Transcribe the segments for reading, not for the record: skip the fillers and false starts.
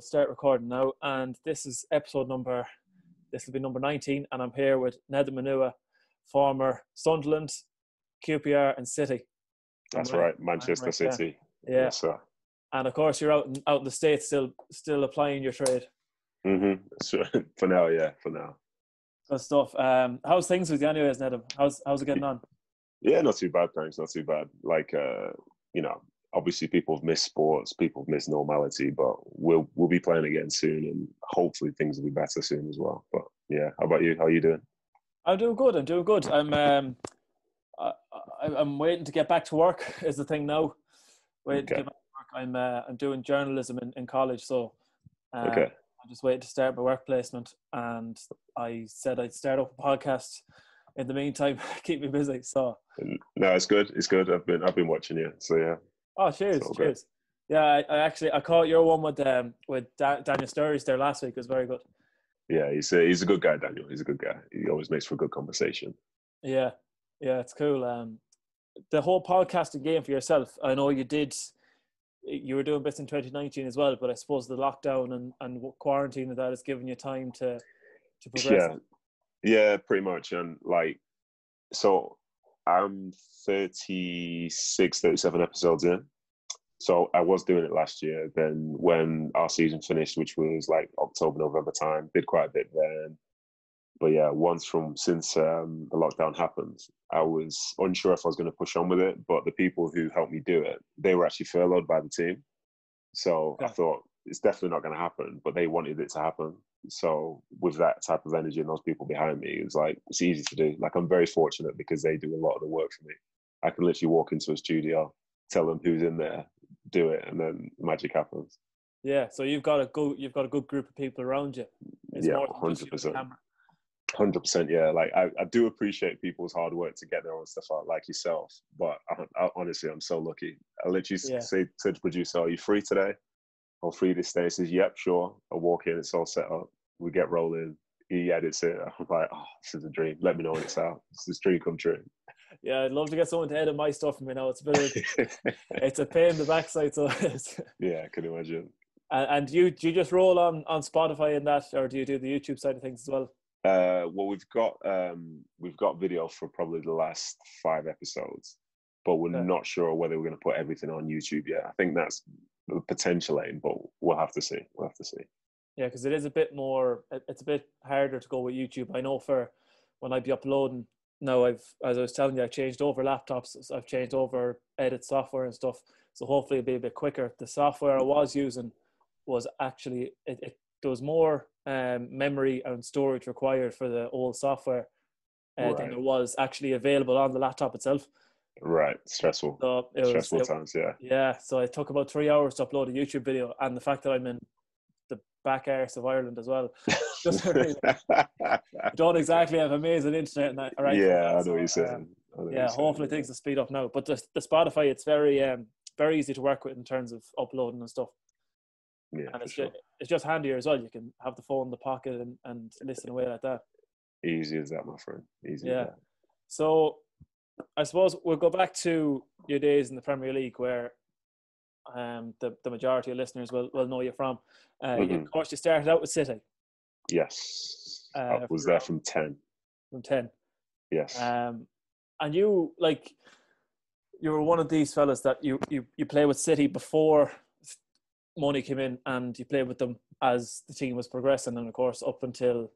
start recording now, and this is this will be number 19, and I'm here with Nedum Onuoha, former Sunderland, QPR and City. That's right, Manchester City. Yeah. Yes, sir. And of course, you're out in the States still applying your trade. Sure. For now, yeah, for now. Good stuff. How's things with you anyways, Nedum? How's it getting on? Yeah, not too bad, thanks. Not too bad. Obviously people have missed sports, people have missed normality, but we'll be playing again soon, and hopefully things will be better soon as well. But yeah, how about you? How are you doing? I'm doing good. I'm waiting to get back to work is the thing now. Waiting to get back to work. I'm doing journalism in college, so I'm just waiting to start my work placement, and I said I'd start up a podcast in the meantime, keep me busy. So no, it's good. It's good. I've been watching you. So yeah. Oh, cheers. Yeah, I caught your one with Daniel Sturridge there last week. It was very good. Yeah, he's a good guy, Daniel. He's a good guy. He always makes for a good conversation. Yeah, it's cool. The whole podcasting game for yourself, I know you were doing bits in 2019 as well, but I suppose the lockdown and quarantine and that has given you time to progress. Yeah, pretty much. And so I'm 36, 37 episodes in. So I was doing it last year. Then when our season finished, which was like October, November time, did quite a bit then. But yeah, since the lockdown happened, I was unsure if I was going to push on with it. But the people who helped me do it, they were actually furloughed by the team. So I thought it's definitely not going to happen, but they wanted it to happen. So with that type of energy and those people behind me, it's easy to do. Like, I'm very fortunate because they do a lot of the work for me. I can literally walk into a studio, tell them who's in there, do it, and then magic happens. Yeah, so you've got a good group of people around you. It's 100%. 100%, yeah. Like, I do appreciate people's hard work to get their own stuff out, like yourself. But honestly, I'm so lucky. I literally say to the producer, "Are you free today? I'm free this day." He says, "Yep, sure." I walk in, it's all set up. We get rolling. He edits it. I'm like, "Oh, this is a dream. Let me know when it's out. This is a dream come true." Yeah, I'd love to get someone to edit my stuff for me now. It's it's a pain in the backside. So yeah, I can imagine. And do you just roll on Spotify and that, or do you do the YouTube side of things as well? Well, we've got video for probably the last 5 episodes, but we're not sure whether we're going to put everything on YouTube yet. I think that's the potential aim, but we'll have to see. Yeah, because it is a bit more. It's a bit harder to go with YouTube. I know for when I'd be uploading. Now as I was telling you, I changed over laptops. I've changed over edit software and stuff. So hopefully it'll be a bit quicker. The software I was using was actually there was more memory and storage required for the old software than there was actually available on the laptop itself. Right, stressful. So stressful times, yeah. Yeah, so it took about 3 hours to upload a YouTube video, and the fact that I'm in the back arse of Ireland as well. Don't exactly have amazing internet and that. Right? Yeah, I know what you're saying. Hopefully things will speed up now. But the Spotify, it's very very easy to work with in terms of uploading and stuff. Yeah, and it's just handier as well. You can have the phone in the pocket and listen away like that. Easy as that, my friend. Easy as that. So I suppose we'll go back to your days in the Premier League, where the majority of listeners will know you from. Of course, you started out with City. Yes. I was there from 10. From 10. Yes. And you were one of these fellas that you play with City before money came in, and you played with them as the team was progressing, and of course up until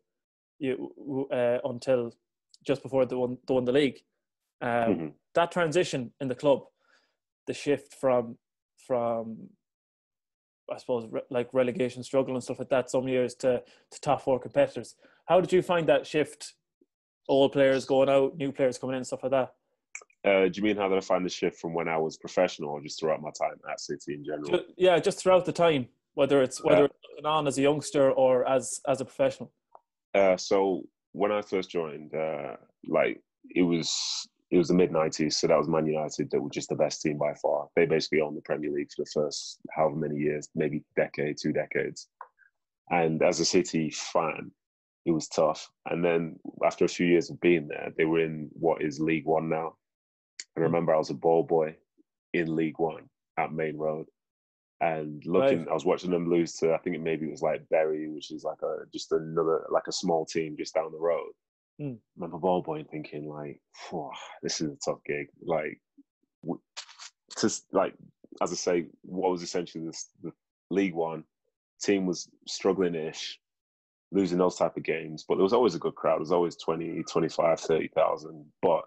just before they won the league. That transition in the club, the shift from I suppose like relegation struggle and stuff like that some years to top 4 competitors. How did you find that shift? Old players going out, new players coming in, stuff like that. Do you mean how did I find the shift from when I was professional, or just throughout my time at City in general? Just throughout the time, whether it's on as a youngster or as a professional. So when I first joined, it was the mid-90s, so that was Man United that were just the best team by far. They basically owned the Premier League for the first however many years, maybe decade, 2 decades. And as a City fan, it was tough. And then after a few years of being there, they were in what is League One now. I remember I was a ball boy in League One at Main Road. And Right. I was watching them lose to, I think maybe it was like Bury, which is like just another, like a small team just down the road. Mm. I remember ball boy thinking like, this is a tough gig. Like, just like, as I say, what was essentially the League One team was struggling-ish, losing those type of games, but there was always a good crowd. There was always 20, 25, 30,000. But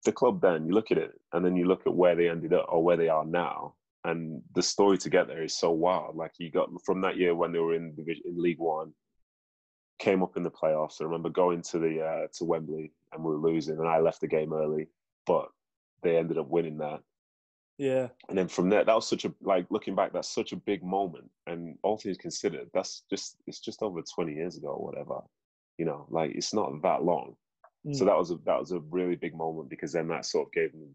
the club then, you look at it, and then you look at where they ended up or where they are now, and the story to get there is so wild. Like, you got from that year when they were in League One, came up in the playoffs. I remember going to Wembley and we were losing, and I left the game early, but they ended up winning that. Yeah. And then from there, that was such a, like, looking back, that's such a big moment. And all things considered, it's just over 20 years ago or whatever. Like, it's not that long. So Mm. that was a really big moment, because then that sort of gave them a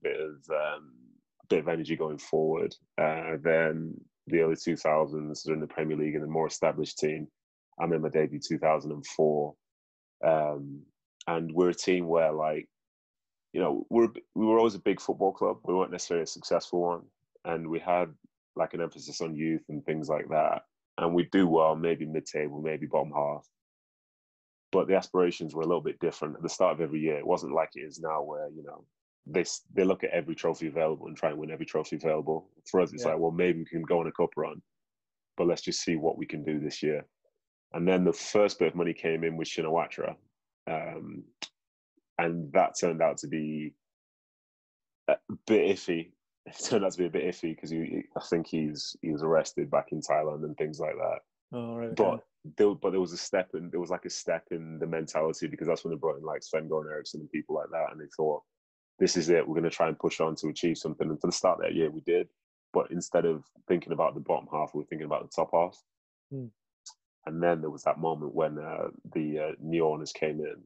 bit of energy going forward. Then the early 2000s, they're in the Premier League and a more established team. I made my debut 2004, and we're a team where, like, we were always a big football club. We weren't necessarily a successful one, and we had like an emphasis on youth and things like that. And we do well, maybe mid-table, maybe bottom half. But the aspirations were a little bit different at the start of every year. It wasn't like it is now, where they look at every trophy available and try and win every trophy available. For us, it's Yeah. like, well, maybe we can go on a cup run, but let's just see what we can do this year. And then the first bit of money came in with Shinawatra. And that turned out to be a bit iffy. It turned out to be a bit iffy because I think he was arrested back in Thailand and things like that. Oh, right. Okay. But there was a step in the mentality, because that's when they brought in like Sven-Goran Eriksson and people like that, and they thought, this is it. We're going to try and push on to achieve something. And for the start of that year, we did. But instead of thinking about the bottom half, we were thinking about the top half. Mm. And then there was that moment when the new owners came in,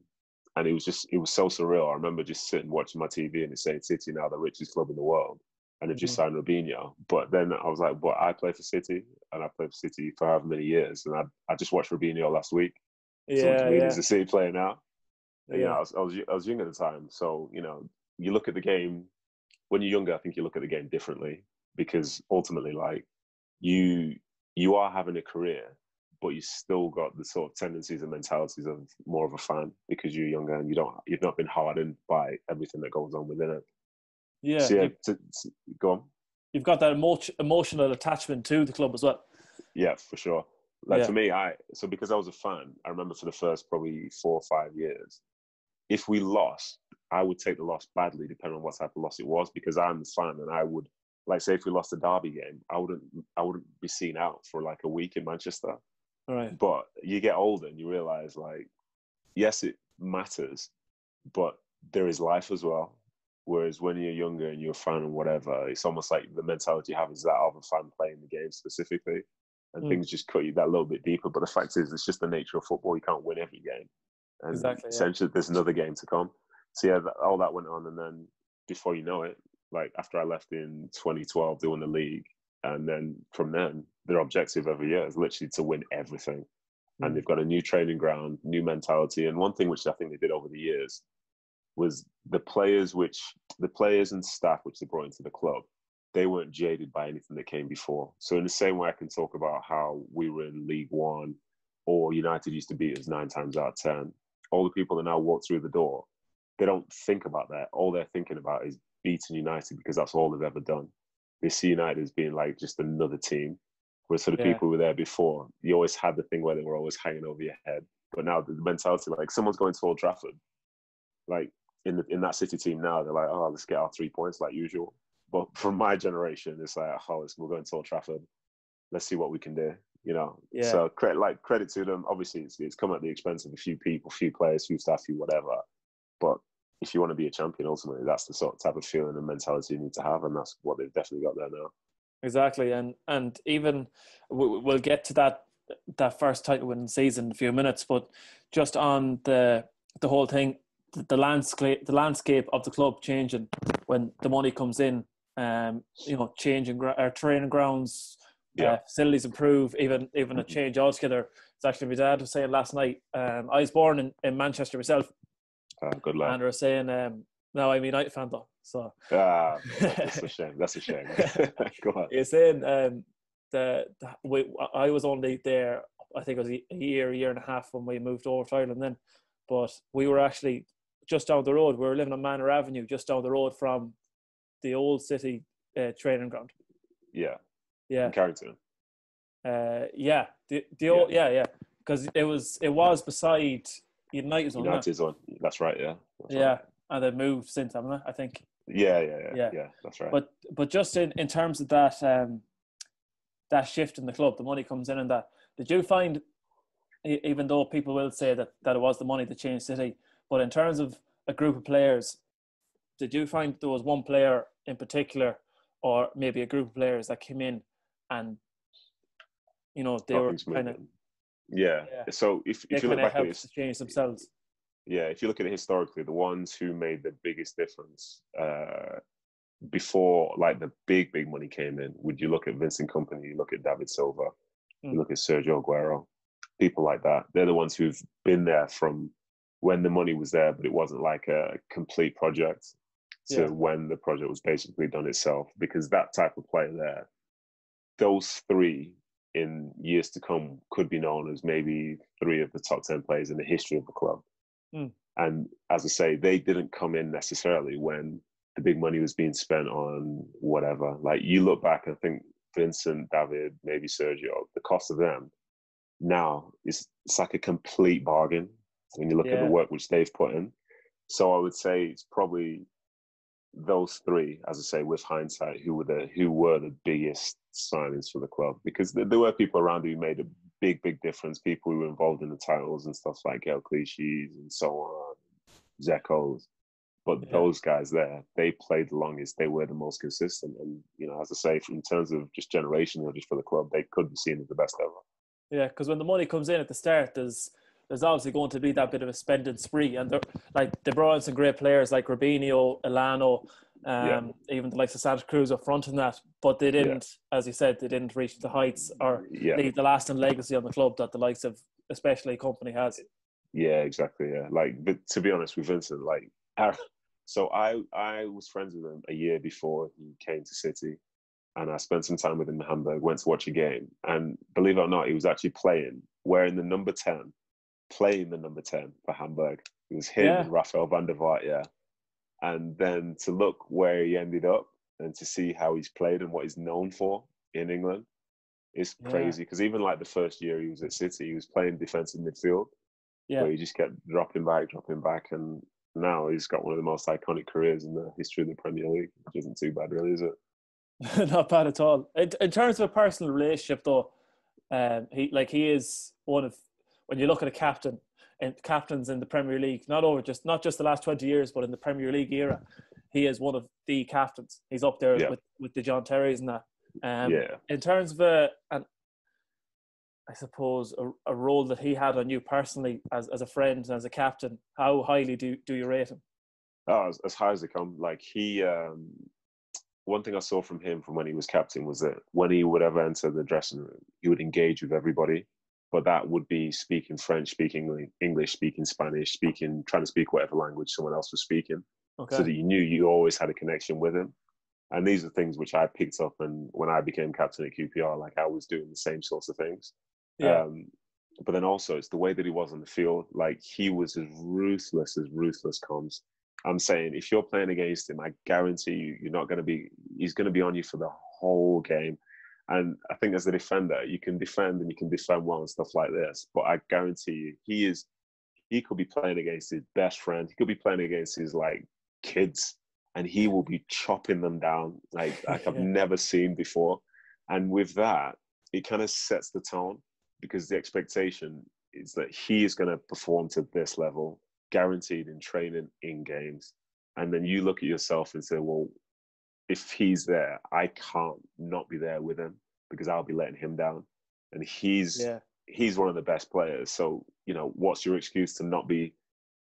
and it was so surreal. I remember just sitting watching my TV, and it's saying City now the richest club in the world, and they've just signed Robinho. But then I was like, but I play for City, and I played for City for however many years, and I just watched Robinho last week. So what do Yeah. you mean, Yeah. he's a City player now? And, Yeah. I was young at the time, so you look at the game when you're younger. I think you look at the game differently, because ultimately, like, you are having a career, but you still got the sort of tendencies and mentalities of more of a fan, because you're younger and you've not been hardened by everything that goes on within it. Yeah. So go on. You've got that emotional attachment to the club as well. Yeah, for sure. Like, Yeah. for me, because I was a fan, I remember for the first probably 4 or 5 years, if we lost, I would take the loss badly, depending on what type of loss it was, because I'm the fan, and I would, like, say if we lost a derby game, I wouldn't be seen out for like a week in Manchester. All right. But you get older and you realize, like, yes, it matters, but there is life as well. Whereas when you're younger and you're a fan and whatever, it's almost like the mentality you have is that of a fan playing the game specifically, and things just cut you that little bit deeper. But the fact is, it's just the nature of football. You can't win every game, and Exactly. Yeah. essentially there's another game to come. So yeah, all that went on, and then before you know it, like after I left in 2012, they won the league, and then from then their objective every year is literally to win everything. And they've got a new training ground, new mentality. And one thing which I think they did over the years was the players and staff which they brought into the club, they weren't jaded by anything that came before. So in the same way I can talk about how we were in League One, or United used to beat us 9 times out of 10, all the people that now walk through the door, they don't think about that. All they're thinking about is beating United, because that's all they've ever done. They see United as being like just another team. Whereas for the people who were there before, you always had the thing where they were always hanging over your head. But now the mentality, like, someone's going to Old Trafford, like in that City team now, they're like, oh, let's get our 3 points like usual. But from my generation, it's like, oh, we're going to Old Trafford. Let's see what we can do. Yeah. So credit to them. Obviously, it's come at the expense of a few people, few players, few staff, few whatever. But if you want to be a champion, ultimately, that's the sort of type of feeling and mentality you need to have, and that's what they've definitely got there now. Exactly, and even we'll get to that first title winning season in a few minutes, but just on the whole thing, the landscape of the club changing when the money comes in, changing our training grounds, facilities improve, even a change altogether. It's actually my dad was saying last night. I was born in Manchester myself. Good luck. And they were saying, no, I'm a United fan though. So that's a shame. That's a shame. Go on. You're saying I was only there, I think it was a year and a half when we moved over to Ireland then, but we were actually just down the road. We were living on Manor Avenue, just down the road from the old City training ground. Yeah. Yeah. In Carrington. Yeah. The old, yeah. Because it was beside United's one, United's one. That's right, yeah. That's yeah. right. And they moved since, haven't they? I think. Yeah, that's right. But just in terms of that that shift in the club, the money comes in and that. Did you find, even though people will say that it was the money that changed City, but in terms of a group of players, did you find there was one player in particular, or maybe a group of players that came in and, you know, they were kind of, yeah. So if you look back at it, to change themselves. Yeah, if you look at it historically, the ones who made the biggest difference before, like, the big money came in, would you look at Vincent Kompany, you look at David Silva, you look at Sergio Aguero, people like that. They're the ones who've been there from when the money was there, but it wasn't like a complete project, to when the project was basically done itself. Because that type of player there, those three in years to come could be known as maybe 3 of the top 10 players in the history of the club. And as I say, they didn't come in necessarily when the big money was being spent on whatever. Like, you look back and think Vincent, David, maybe Sergio, the cost of them now it's like a complete bargain when you look at the work which they've put in. So I would say it's probably those 3, as I say, with hindsight, who were the biggest signings for the club, because there were people around who made a big difference. People who were involved in the titles and stuff, like El Clichy's and so on, Zeko's. But those guys there, they played the longest. They were the most consistent. And, you know, as I say, in terms of just generational, just for the club, they could be seen as the best ever. Yeah, because when the money comes in at the start, there's obviously going to be that bit of a spending spree, and like they brought in some great players like Robinho, Elano, even the likes of Santa Cruz up front in that, but they didn't, as you said, they didn't reach the heights or leave the lasting legacy on the club that the likes of especially Kompany has. Yeah, exactly. Yeah, like, but to be honest with Vincent, like, so I was friends with him a year before he came to City, and I spent some time with him in Hamburg, went to watch a game, and believe it or not, he was actually wearing the number 10, playing the number 10 for Hamburg. It was him and Rafael van der Vaart, and then to look where he ended up and to see how he's played and what he's known for in England is crazy. Because even like the first year he was at City, he was playing defensive midfield, where he just kept dropping back, and now he's got one of the most iconic careers in the history of the Premier League, which isn't too bad, really, is it? Not bad at all. In terms of a personal relationship, though, he is one of, when you look at a captain and captains in the Premier League, not just the last 20 years, but in the Premier League era, he is one of the captains. He's up there with the John Terrys and that. In terms of I suppose a role that he had on you personally as a friend and as a captain, how highly do you rate him? Oh, as high as they come. Like, he, one thing I saw from him from when he was captain was that when he would ever enter the dressing room, he would engage with everybody. But that would be speaking French, speaking English, speaking Spanish, trying to speak whatever language someone else was speaking, so that you knew you always had a connection with him. And these are things which I picked up, and when I became captain at QPR, like, I was doing the same sorts of things. But then also it's the way that he was on the field. Like, he was as ruthless comes. I'm saying, if you're playing against him, I guarantee you, he's going to be on you for the whole game. And I think as a defender, you can defend and you can defend well and stuff like this. But I guarantee you, he could be playing against his best friend. He could be playing against his, like, kids, and he will be chopping them down like I've never seen before. And with that, it kind of sets the tone, because the expectation is that he is going to perform to this level, guaranteed in training, in games. And then you look at yourself and say, well, if he's there, I can't not be there with him, because I'll be letting him down. And he's one of the best players. So, you know, what's your excuse to not be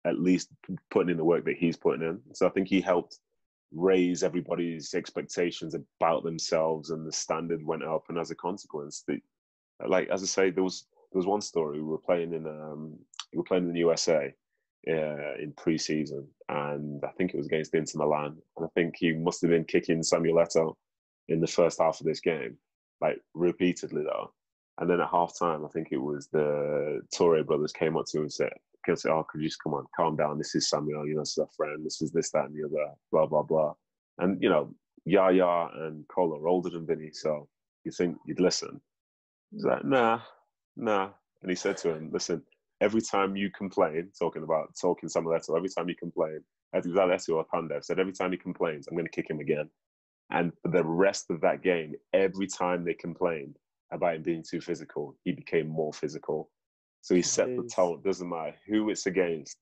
at least putting in the work that he's putting in? So I think he helped raise everybody's expectations about themselves, and the standard went up. And as a consequence, like, as I say, there was one story. We were playing in the USA in pre-season, and I think it was against Inter Milan, and I think he must have been kicking Samuel Eto'o in the first half of this game, like repeatedly though. And then at halftime, I think it was the Torre brothers came up to him and said, "Oh, could you just come on, calm down? This is Samuel, you know, this is our friend. This is this, that, and the other, blah, blah, blah." And, you know, Yaya and Kola are older than Vinny, so you think you'd listen. He's like, nah. And he said to him, "Listen, every time you complain," talking Samuel Eto'o, every time you complain, I think it was Eto'o or Pandev said, every time he complains, I'm going to kick him again. And for the rest of that game, every time they complained about him being too physical, he became more physical. So he set the tone. Doesn't matter who it's against.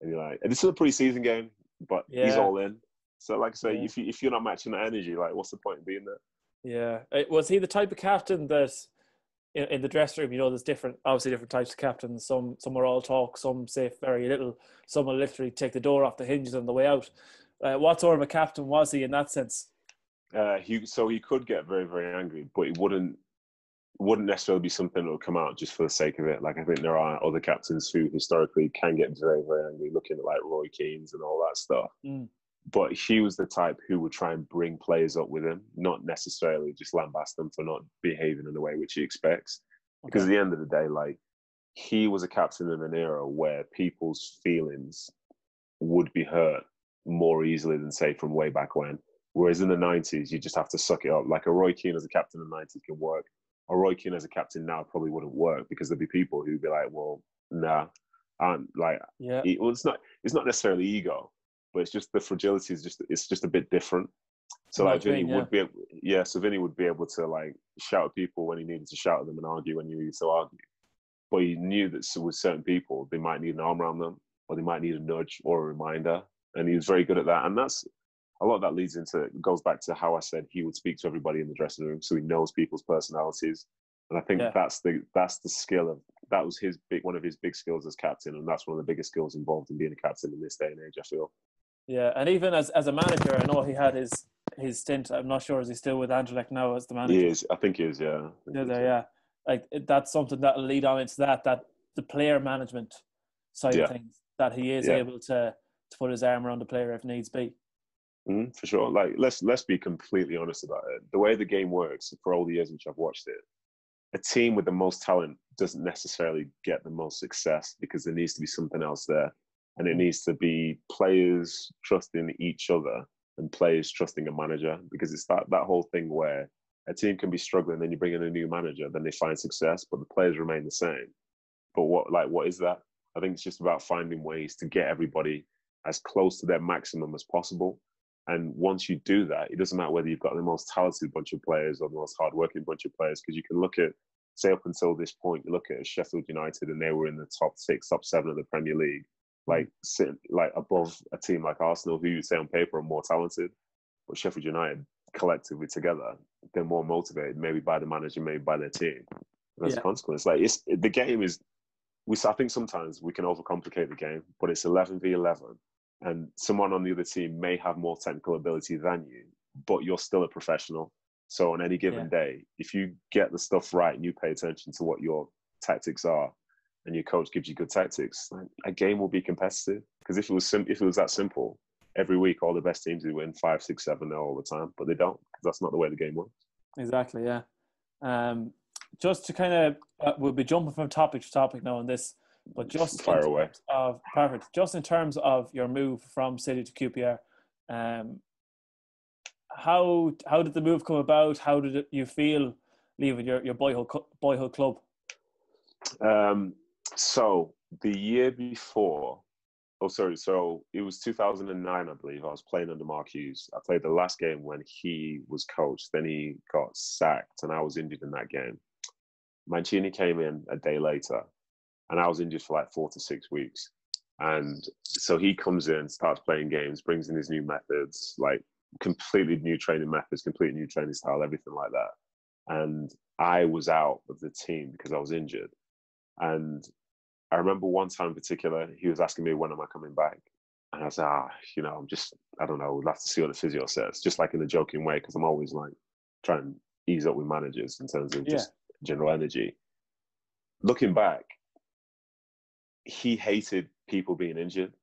And you're like, and this is a preseason game, but he's all in. So like I say, if you're not matching that energy, like what's the point in being there? Yeah. Was he the type of captain that in the dressing room, you know, there's obviously different types of captains. Some are all talk, some say very little, some will literally take the door off the hinges on the way out. What sort of a captain was he in that sense? He could get very, very angry, but it wouldn't necessarily be something that would come out just for the sake of it. Like I think there are other captains who historically can get very, very angry, looking at like Roy Keane's and all that stuff. But he was the type who would try and bring players up with him, not necessarily just lambast them for not behaving in the way which he expects. Because at the end of the day, like he was a captain in an era where people's feelings would be hurt more easily than say from way back when. Whereas in the 90s, you just have to suck it up. Like a Roy Keane as a captain in the 90s can work. A Roy Keane as a captain now probably wouldn't work because there'd be people who'd be like, well, nah. And like, it's not necessarily ego, but it's just the fragility it's just a bit different. So like Vinny would be able to like shout at people when he needed to shout at them and argue when he needed to argue. But he knew that with certain people, they might need an arm around them or they might need a nudge or a reminder. And he was very good at that. And that's a lot of that goes back to how I said he would speak to everybody in the dressing room, so he knows people's personalities. And I think that's the skill that was one of his big skills as captain, and that's one of the biggest skills involved in being a captain in this day and age, I feel. Yeah, and even as a manager, I know he had his stint. I'm not sure, is he still with Anderlecht now as the manager? He is. I think he is. Yeah. Yeah. Like that's something that will lead on into that the player management side of things, that he is able to put his arm around the player if needs be. For sure. Like let's be completely honest about it. The way the game works, for all the years which I've watched it, a team with the most talent doesn't necessarily get the most success because there needs to be something else there. And it needs to be players trusting each other and players trusting a manager, because it's that whole thing where a team can be struggling, then you bring in a new manager, then they find success, but the players remain the same. But what is that? I think it's just about finding ways to get everybody as close to their maximum as possible. And once you do that, it doesn't matter whether you've got the most talented bunch of players or the most hardworking bunch of players, because you can look at, say, up until this point, you look at Sheffield United and they were in the top 6, top 7 of the Premier League, like sitting like above a team like Arsenal, who you say on paper are more talented, but Sheffield United collectively together, they're more motivated, maybe by the manager, maybe by their team. And as a consequence, like the game is, I think sometimes we can overcomplicate the game, but it's 11v11. And someone on the other team may have more technical ability than you, but you're still a professional. So on any given day, if you get the stuff right and you pay attention to what your tactics are, and your coach gives you good tactics, like, a game will be competitive. Because if it was that simple, every week all the best teams would win 5, 6, 7-0 all the time, but they don't, because that's not the way the game works. Exactly. Yeah. Just to kind of, we'll be jumping from topic to topic now on this. But just fire away. Perfect. Just in terms of your move from City to QPR, how did the move come about? How did you feel leaving your boyhood club? So the year before, so it was 2009, I believe. I was playing under Mark Hughes. I played the last game when he was coach. Then he got sacked, and I was injured in that game. Mancini came in a day later, and I was injured for like 4 to 6 weeks. And so he comes in, starts playing games, brings in his new methods, like completely new training methods, completely new training style, everything like that. And I was out of the team because I was injured. And I remember one time in particular, he was asking me, when am I coming back? And I said, I don't know, we'll have to see what the physio says, just like in a joking way, because I'm always like trying to ease up with managers in terms of just general energy. Looking back, he hated people being injured.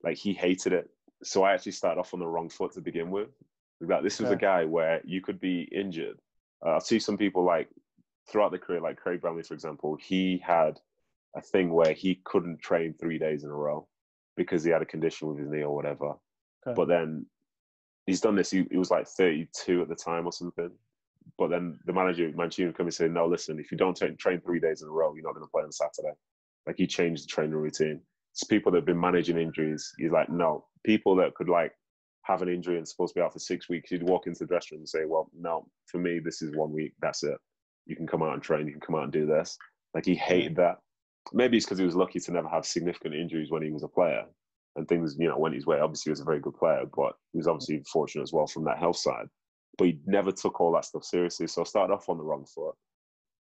Like, he hated it. So I actually started off on the wrong foot to begin with. Like, this was a guy where you could be injured I see some people like throughout the career, like Craig Brownlee, for example, he had a thing where he couldn't train 3 days in a row because he had a condition with his knee or whatever. Okay. But then he's done this. He was like 32 at the time or something. But then the manager, Mancini, would come and say, no, listen, if you don't train 3 days in a row, you're not going to play on Saturday. Like, he changed the training routine. It's people that have been managing injuries. He's like, no. People that could, like, have an injury and supposed to be out for 6 weeks, he'd walk into the dressing room and say, well, no, for me, this is 1 week. That's it. You can come out and train. You can come out and do this. Like, he hated that. Maybe it's because he was lucky to never have significant injuries when he was a player and things, went his way. Obviously, he was a very good player, but he was obviously fortunate as well from that health side. But he never took all that stuff seriously. So I started off on the wrong foot.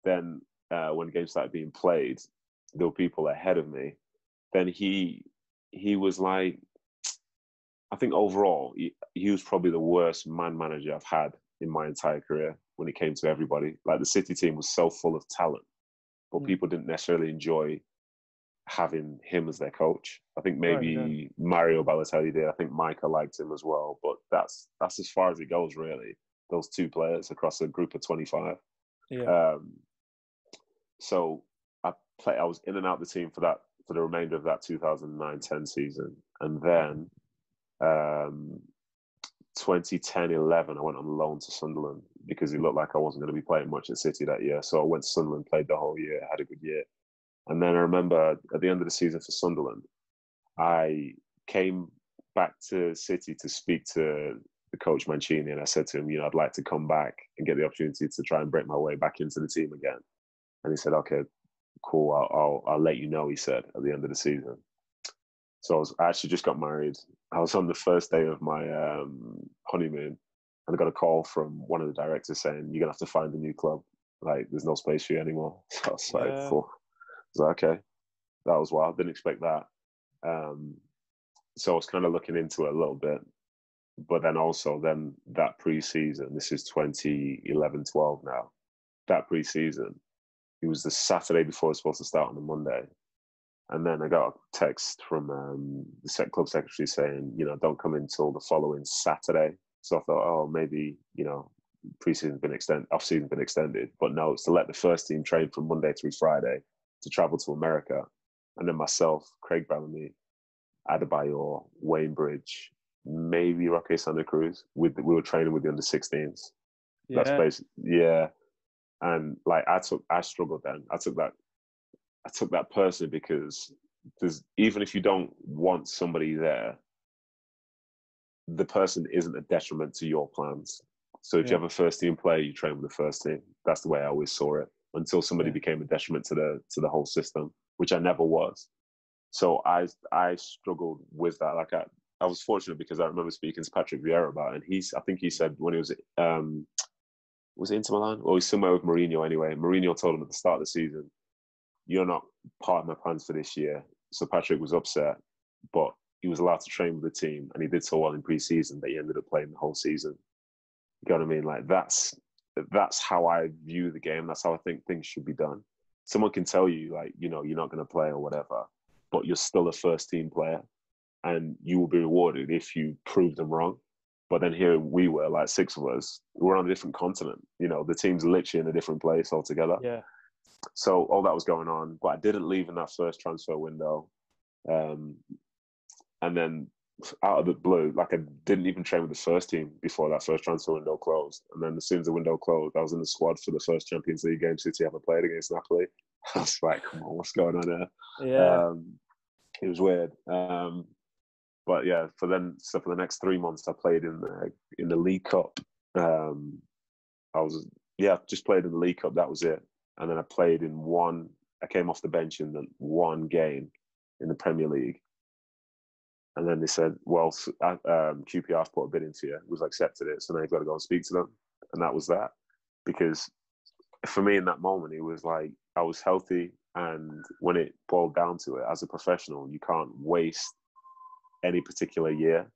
Then when games started being played, there were people ahead of me. Then he was like, I think overall, he was probably the worst man manager I've had in my entire career when it came to everybody. Like, the City team was so full of talent, but people didn't necessarily enjoy having him as their coach. I think maybe Mario Balotelli did. I think Micah liked him as well, but that's as far as it goes, really. Those two players across a group of 25. Yeah. So I was in and out the team for the remainder of that 2009-10 season, and then 2010-11 I went on loan to Sunderland because it looked like I wasn't going to be playing much at City that year. So I went to Sunderland, played the whole year, had a good year. And then I remember at the end of the season for Sunderland, I came back to City to speak to the coach Mancini, and I said to him, I'd like to come back and get the opportunity to try and break my way back into the team again. And he said, okay, cool, I'll let you know, he said, at the end of the season. So I actually just got married. I was on the first day of my honeymoon, and I got a call from one of the directors saying, you're going to have to find a new club. Like, there's no space for you anymore. So I was like, cool. I was like, okay. That was wild. Didn't expect that. So I was kind of looking into it a little bit. But then also that pre-season, this is 2011-12 now, that pre-season, it was the Saturday before it was supposed to start on the Monday. And then I got a text from the club secretary saying, don't come in until the following Saturday. So I thought, oh, maybe, pre-season's been extended, off-season's been extended. But no, it's to let the first team train from Monday through Friday to travel to America. And then myself, Craig Bellamy, Adebayor, Wayne Bridge, maybe Roque Santa Cruz. We were training with the under-16s. Yeah. That's basically, yeah. And like I struggled then. I took that personally because even if you don't want somebody there, the person isn't a detriment to your plans. So if you have a first team player, you train with the first team. That's the way I always saw it, until somebody became a detriment to the whole system, which I never was. So I struggled with that. Like I was fortunate because I remember speaking to Patrick Vieira about it, and I think he said when he was it Inter Milan? Well, he's somewhere with Mourinho anyway. Mourinho told him at the start of the season, you're not part of my plans for this year. So Patrick was upset, but he was allowed to train with the team, and he did so well in pre-season that he ended up playing the whole season. You know what I mean? Like that's how I view the game. That's how I think things should be done. Someone can tell you, like, you're not going to play or whatever, but you're still a first team player, and you will be rewarded if you prove them wrong. But then here we were, like 6 of us, we're on a different continent. The team's literally in a different place altogether. Yeah. So all that was going on, but I didn't leave in that first transfer window. And then out of the blue, like I didn't even train with the first team before that first transfer window closed. And then as soon as the window closed, I was in the squad for the first Champions League game City ever played against Napoli. I was like, come on, what's going on here? Yeah. It was weird. But yeah, for the next 3 months, I played in the League Cup. Just played in the League Cup. That was it. And then I played I came off the bench in the one game in the Premier League. And then they said, well, QPR put a bid into you. It was accepted it. So now you've got to go and speak to them. And that was that. Because for me in that moment, it was like I was healthy. And when it boiled down to it, as a professional, you can't waste any particular year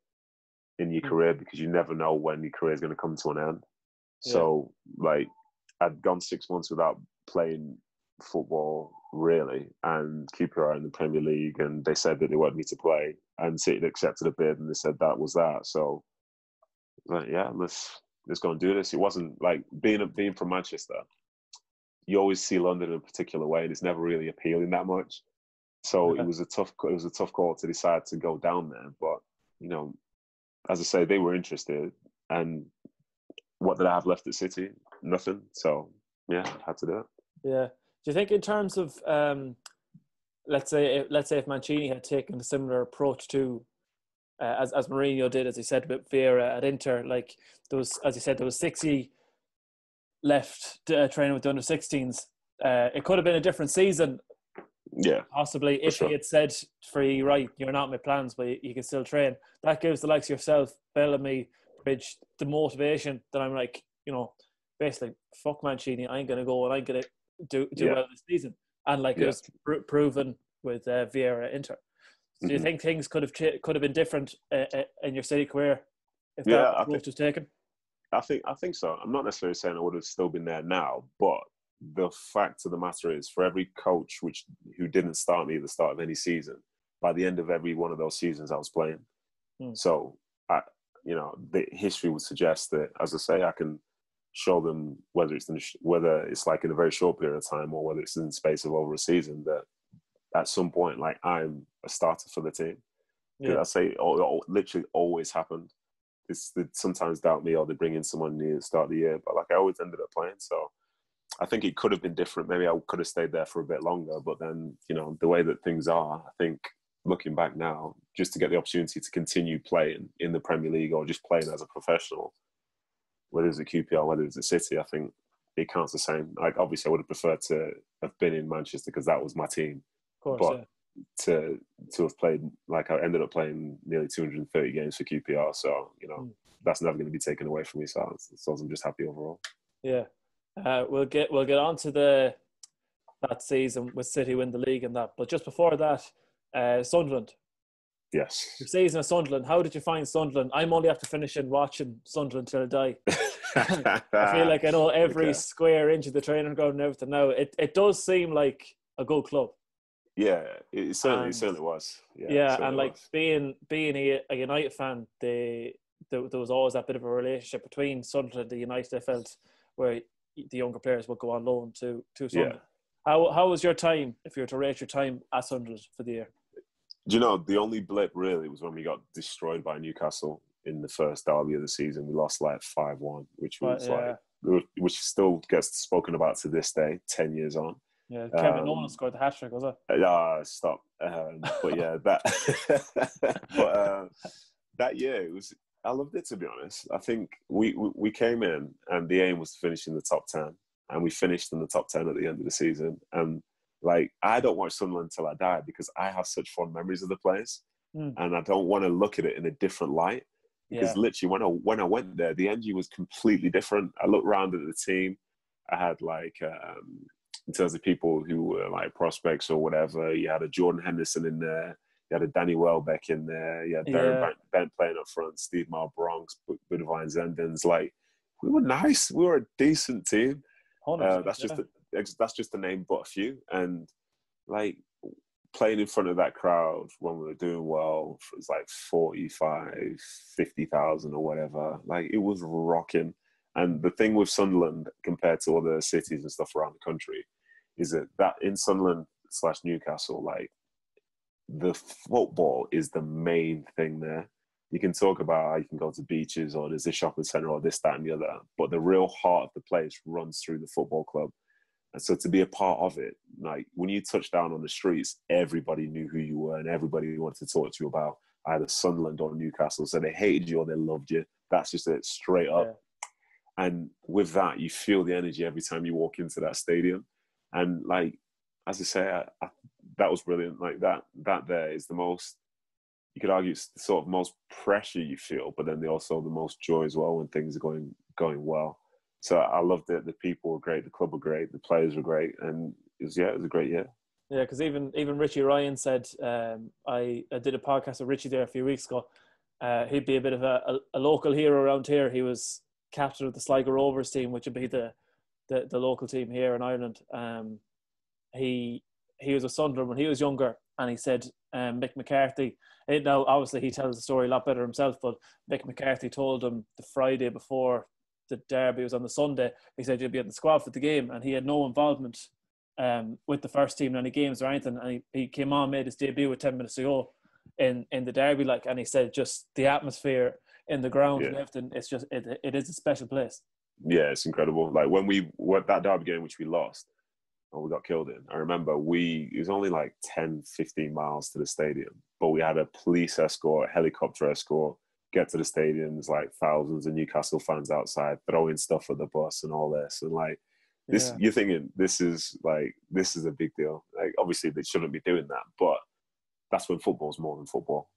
in your career because you never know when your career is going to come to an end. So like I'd gone 6 months without playing football really, and QPR in the Premier League, and they said that they wanted me to play, and City accepted a bid, and they said that was that. So like, yeah, let's let's go and do this. It wasn't like being from Manchester. You always see London in a particular way, and it's never really appealing that much. So Yeah. it was a tough call to decide to go down there. But as I say, they were interested, and what did I have left at City? Nothing. So yeah, I had to do it. Yeah. Do you think in terms of let's say if Mancini had taken a similar approach to as Mourinho did, as he said with Vieira at Inter, like there was, as he said, there was 60 left training with the under-16s. It could have been a different season, Yeah, possibly, if sure. he had said, "Free, right, you're not my plans, but you can still train." That gives the likes of yourself, Bellamy, Bridge, the motivation that I'm like, basically, fuck Mancini, I ain't gonna go and I'm gonna do well this season. And like it was proven with Vieira at Inter. So do you think things could have been different in your City career if that approach was taken? I think so. I'm not necessarily saying I would have still been there now, but the fact of the matter is, for every coach who didn't start me at the start of any season, by the end of every one of those seasons, I was playing. So, the history would suggest that, as I say, I can show them whether it's like in a very short period of time or whether it's in the space of over a season, that at some point, like, I'm a starter for the team. Yeah. I say it literally always happened. They sometimes doubt me, or they bring in someone new at the start of the year, but like I always ended up playing. So I think it could have been different. Maybe I could have stayed there for a bit longer, but then, the way that things are, I think looking back now, just to get the opportunity to continue playing in the Premier League or just playing as a professional, whether it's at QPR, whether it's at City, I think it counts the same. Like, obviously I would have preferred to have been in Manchester because that was my team. Of course, but to have played, like, I ended up playing nearly 230 games for QPR, so that's never going to be taken away from me. So I'm just happy overall. Yeah, we'll get on to that season with City win the league and that. But just before that, Sunderland. Yes. Your season at Sunderland. How did you find Sunderland? I'm only after finishing watching Sunderland till I die. I feel like I know every square inch of the training ground and everything now. It does seem like a good club. Yeah, it certainly was. Yeah, and like being a United fan, there was always that bit of a relationship between Sunderland and the United. I felt where the younger players would go on loan to Sunderland. Yeah. How was your time, if you were to rate your time at Sunderland for the year? Do you know, the only blip really was when we got destroyed by Newcastle in the first derby of the season. We lost like 5-1, which was which still gets spoken about to this day, 10 years on. Yeah, Kevin Nolan scored the hat-trick, was it? Stop. But yeah, that year I loved it, to be honest. I think we came in and the aim was to finish in the top 10, and we finished in the top 10 at the end of the season. And like, I don't watch Sunderland until I die because I have such fond memories of the place, and I don't want to look at it in a different light. Because literally, when I went there, the energy was completely different. I looked around at the team. I had like, in terms of people who were like prospects or whatever, you had a Jordan Henderson in there, you had a Danny Welbeck in there, you had Darren Bent playing up front, Steve Malbronx, Budivine Zendens. Like, we were nice. We were a decent team. That's just a name but a few. And like, playing in front of that crowd when we were doing well, it was like 45, 50,000 or whatever. Like, it was rocking. And the thing with Sunderland compared to other cities and stuff around the country is that in Sunderland/Newcastle, like, the football is the main thing there. You can talk about how you can go to beaches or there's a shopping centre or this, that and the other, but the real heart of the place runs through the football club. And so to be a part of it, like, when you touch down on the streets, everybody knew who you were and everybody wanted to talk to you about either Sunderland or Newcastle. So they hated you or they loved you. That's just it, straight up. Yeah. And with that, you feel the energy every time you walk into that stadium. And like, as I say, that was brilliant. Like, that there is the most, you could argue it's the sort of most pressure you feel, but then also the most joy as well when things are going well. So I loved it. The people were great. The club were great. The players were great. And it was a great year. Yeah, because even Richie Ryan said, I did a podcast with Richie there a few weeks ago. He'd be a bit of a local hero around here. He was captain of the Sligo Rovers team, which would be the local team here in Ireland. He was a Sunderland when he was younger, and he said Mick McCarthy. Now, obviously, he tells the story a lot better himself, but Mick McCarthy told him the Friday before the derby was on the Sunday. He said you'll be in the squad for the game, and he had no involvement with the first team in any games or anything. And he came on, made his debut with 10 minutes to go in the derby, like, and he said just the atmosphere in the ground and everything, it's just it is a special place. Yeah, it's incredible. Like when we went that derby game, which we lost and we got killed in, I remember it was only like 10, 15 miles to the stadium, but we had a police escort, a helicopter escort, get to the stadium. There's like thousands of Newcastle fans outside throwing stuff at the bus and all this. And like this, you're thinking this is a big deal. Like obviously they shouldn't be doing that, but that's when football's more than football.